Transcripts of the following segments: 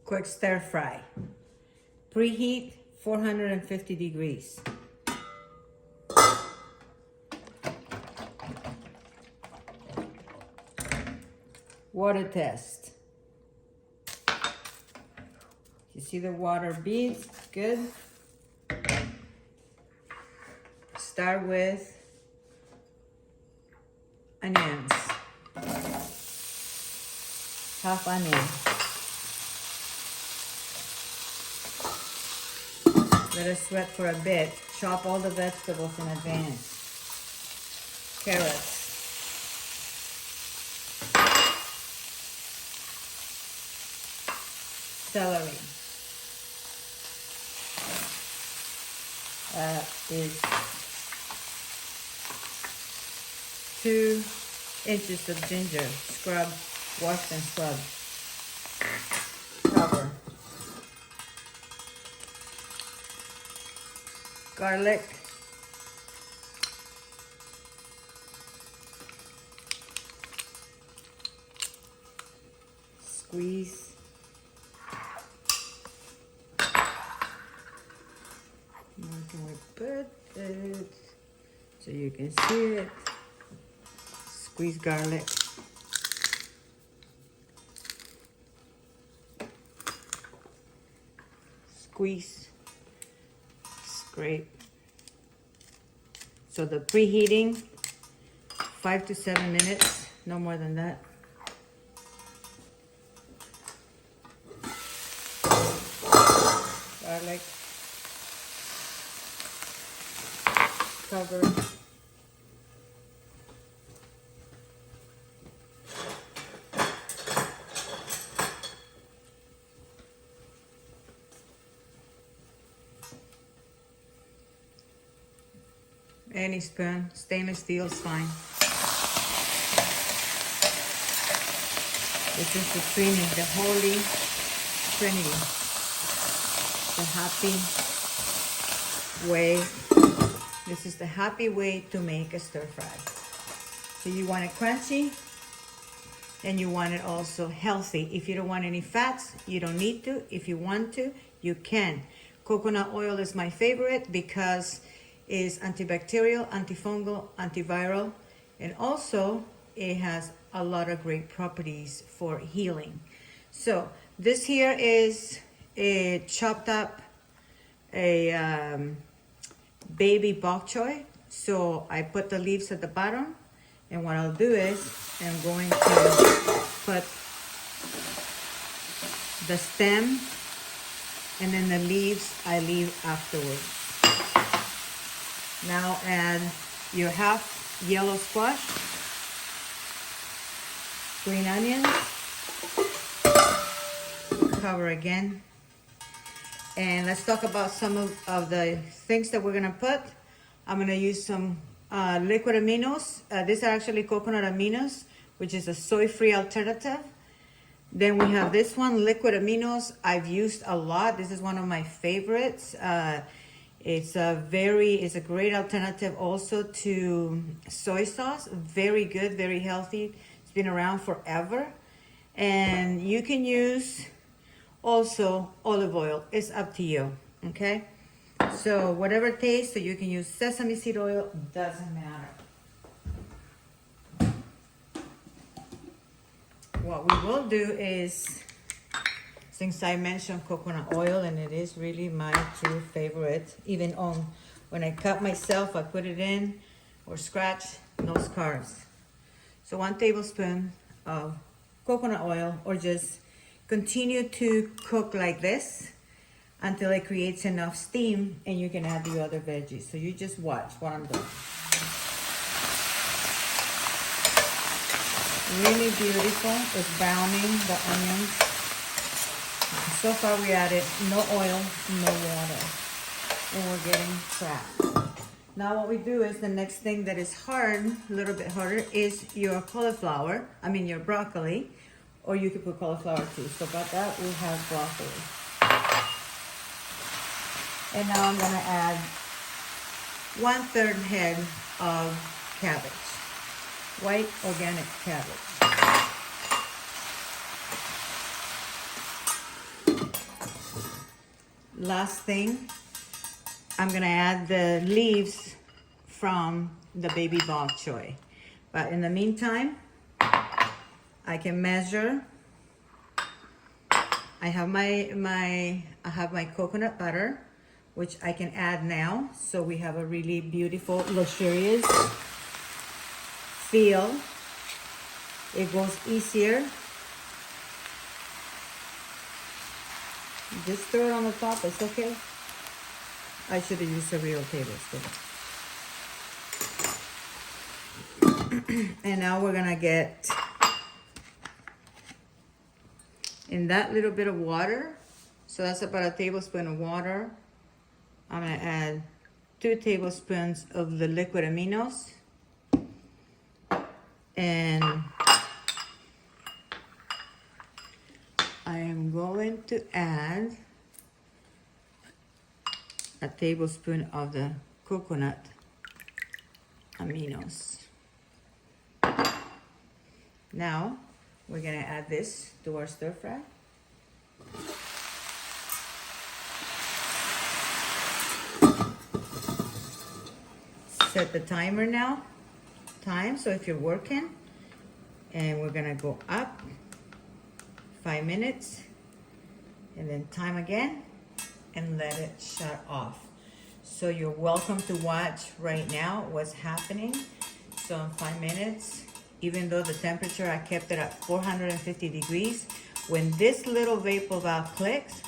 Quick stir fry. Preheat 450 degrees. Water test. You see the water beads? Good. Start with onions. Half onion. Let it sweat for a bit. Chop all the vegetables in advance. Carrots. Celery. Is 2 inches of ginger. Scrub, washed and scrubbed. Cover. Garlic. Squeeze. Where can we put it so you can see it? Squeeze garlic. Squeeze. Scrape. So the preheating, 5 to 7 minutes, no more than that. Garlic. Cover. Any spoon, stainless steel is fine. This is the Trinity, the Holy Trinity. The happy way. This is the happy way to make a stir fry. So you want it crunchy and you want it also healthy. If you don't want any fats, you don't need to. If you want to, you can. Coconut oil is my favorite because it's antibacterial, antifungal, antiviral, and also it has a lot of great properties for healing. So this here is a chopped up baby bok choy. So I put the leaves at the bottom, and what I'll do is I'm going to put the stem, and then the leaves I leave afterwards. Now add your half yellow squash, green onions, cover again. And let's talk about some of the things that we're gonna put. I'm gonna use some liquid aminos. These are actually coconut aminos, which is a soy-free alternative. Then we have this one, liquid aminos. I've used a lot. This is one of my favorites. It's a great alternative also to soy sauce. Very good, very healthy. It's been around forever. And you can use also olive oil. It's up to you, okay? So whatever taste, so you can use sesame seed oil, doesn't matter. What we will do is, since I mentioned coconut oil, and it is really my true favorite, even when I cut myself, I put it in or scratch, no scars. So 1 tablespoon of coconut oil, or just continue to cook like this until it creates enough steam, and you can add the other veggies. So you just watch what I'm doing. Really beautiful. It's browning the onions. So far we added no oil, no water, and we're getting cracked. Now what we do is, the next thing that is hard, a little bit harder, is your cauliflower, your broccoli, or you could put cauliflower too. So about that, we have broccoli. And now I'm gonna add 1/3 head of cabbage, white organic cabbage. last thing, I'm gonna add the leaves from the baby bok choy. But in the meantime, I can measure. I have my coconut butter, which I can add now. So we have a really beautiful, luxurious feel. It goes easier. Just throw it on the top, it's okay. I should have used a real tablespoon. And now we're gonna get in that little bit of water. So that's about a tablespoon of water. I'm gonna add 2 tablespoons of the liquid aminos. And I am going to add a tablespoon of the coconut aminos. Now we're gonna add this to our stir fry. Set the timer now. So if you're working, and we're gonna go up 5 minutes, and then time again, and let it shut off. So you're welcome to watch right now what's happening. So in 5 minutes, even though the temperature, I kept it at 450 degrees, when this little vapor valve clicks,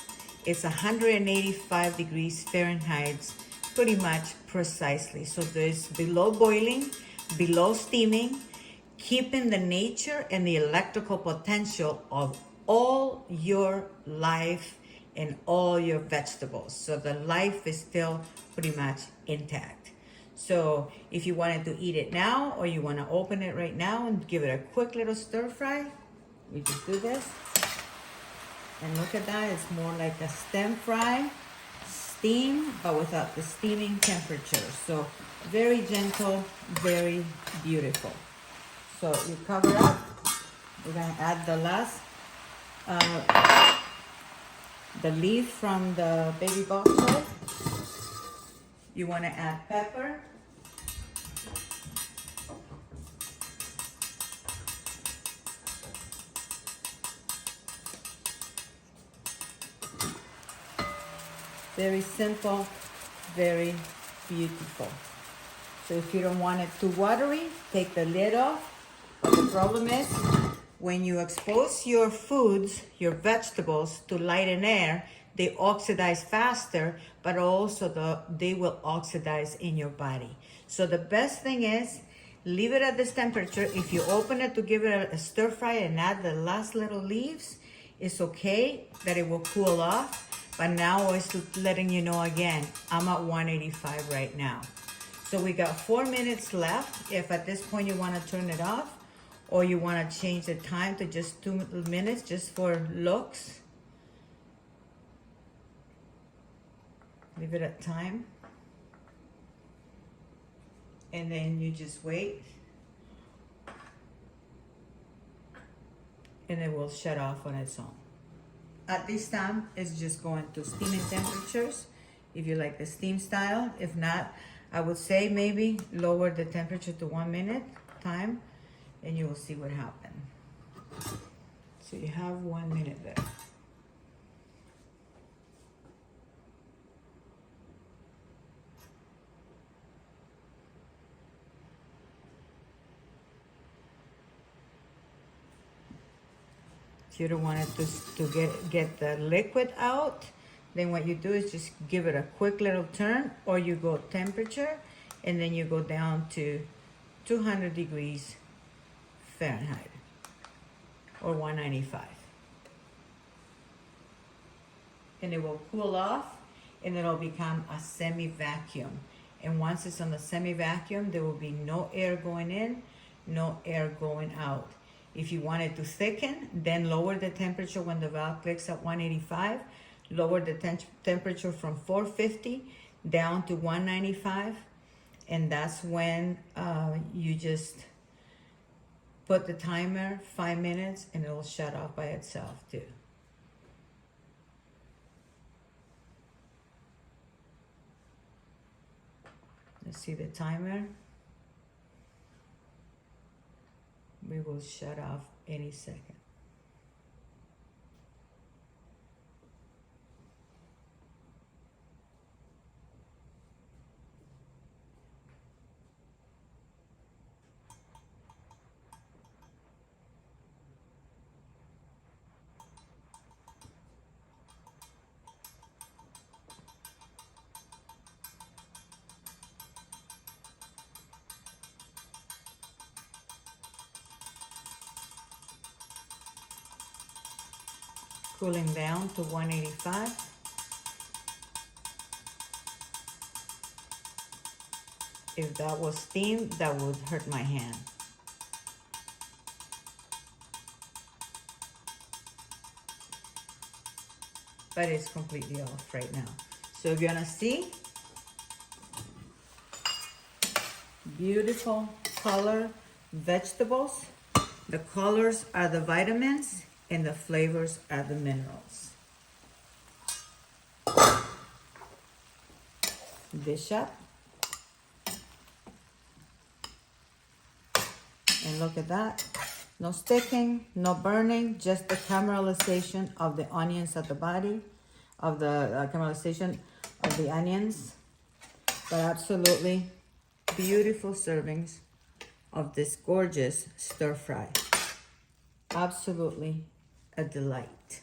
it's 185 degrees Fahrenheit, pretty much precisely. So there's below boiling, below steaming, keeping the nature and the electrical potential of all your life and all your vegetables. So the life is still pretty much intact. So if you wanted to eat it now, or you want to open it right now and give it a quick little stir fry, we just do this. And look at that, it's more like a stem fry, steam, but without the steaming temperature. So very gentle, very beautiful. So you cover up. We're gonna add the last, the leaf from the baby bok choy. You wanna add pepper. Very simple, very beautiful. So if you don't want it too watery, take the lid off. But the problem is, when you expose your foods, your vegetables to light and air, they oxidize faster, but also they will oxidize in your body. So the best thing is, leave it at this temperature. If you open it to give it a stir fry and add the last little leaves, it's okay that it will cool off. But now it's letting you know again, I'm at 185 right now. So we got 4 minutes left. If at this point you want to turn it off, or you want to change the time to just 2 minutes just for looks, leave it at time. And then you just wait. And it will shut off on its own. At this time, it's just going to steaming temperatures, if you like the steam style. If not, I would say maybe lower the temperature to 1 minute time, and you will see what happens. So you have 1 minute there. If you don't want it to get the liquid out, then what you do is just give it a quick little turn, or you go temperature, and then you go down to 200 degrees Fahrenheit, or 195. And it will cool off, and it'll become a semi-vacuum. And once it's on the semi-vacuum, there will be no air going in, no air going out. If you want it to thicken, then lower the temperature when the valve clicks at 185. Lower the temperature from 450 down to 195. And that's when you just put the timer 5 minutes, and it'll shut off by itself too. Let's see the timer. We will shut off any second. Cooling down to 185. If that was steam, that would hurt my hand. But it's completely off right now. So if you wanna see, beautiful color vegetables. The colors are the vitamins and the flavors are the minerals. Dish up. And look at that. No sticking, no burning, just the caramelization of the onions at the body, of the caramelization of the onions. But absolutely beautiful servings of this gorgeous stir fry. Absolutely a delight.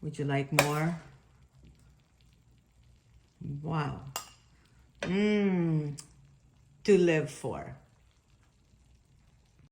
Would you like more? Wow. To live for.